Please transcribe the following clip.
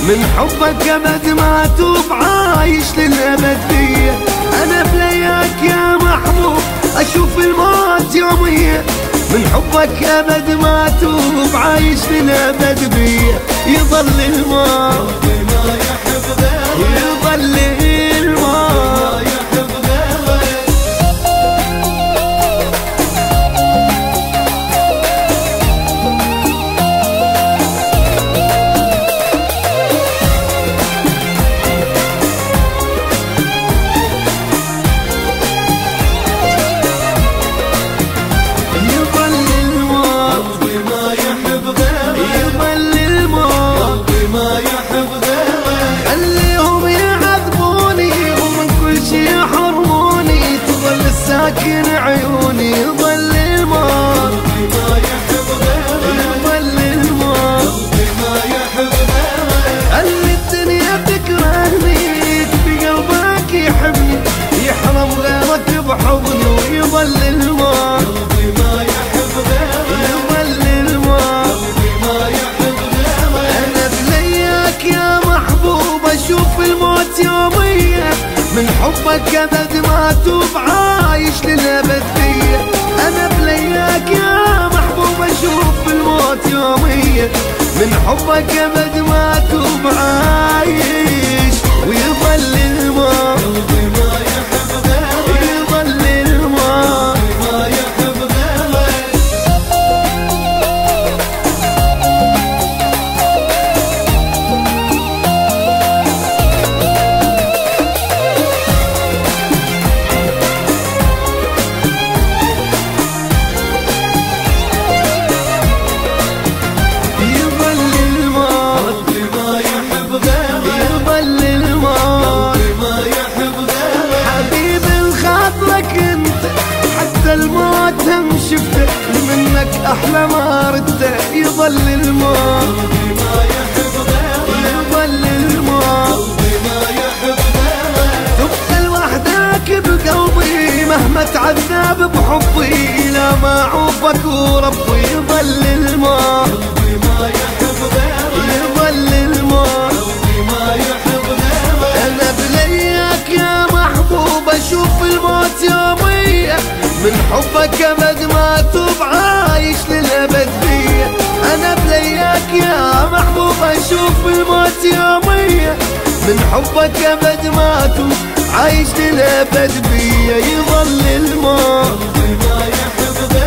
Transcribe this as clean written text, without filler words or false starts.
من حبك ابد ما اتوب عايش للابد بيه. انا بلياك يا محبوب اشوف الموت يوميا، من حبك ابد ما اتوب عايش للابد بيه. يظل الموت ما يحب غيرك، يظل الموت يحب غيرك. ساكن عيوني ظل الموت ما يحب غيرك، ظل الموت ما يحب غيرك. خلي الدنيا تكرهني بقلبك يحبني، يحرم غيرك بحضني ويظل الموت ما يحب غيرك، يظل الموت ما يحب غيرك. انا بلياك يا محبوب اشوف الموت يوميا، من حبك ابد ما اتوب عايش للابد بيه. انا بلياك يا محبوب اشوف الموت يوميا، من حبك ابد ما اتوب عايش ويظل الموت ما يحب غيرك، يظل الموت ما يحب غيرك. الموت هم شفته منك احلى ما رده، يظل الموت ما يحب غيرك، يظل الموت ما يحب غيرك. تبقى لوحدك بقلبي مهما تعذب بحبي، لا ما اعوفك وربي. يظل الموت ما يحب غيرك، يظل الموت ما يحب غيرك. انا بلياك يا محبوب اشوف الموت يوميا، من حبك ابد ما اتوب عايش للابد بيه. انا بلياك يا محبوب اشوف الموت يوميا، من حبك ابد ما اتوب عايش للابد بيه. يظل الموت ما يحب غيرك.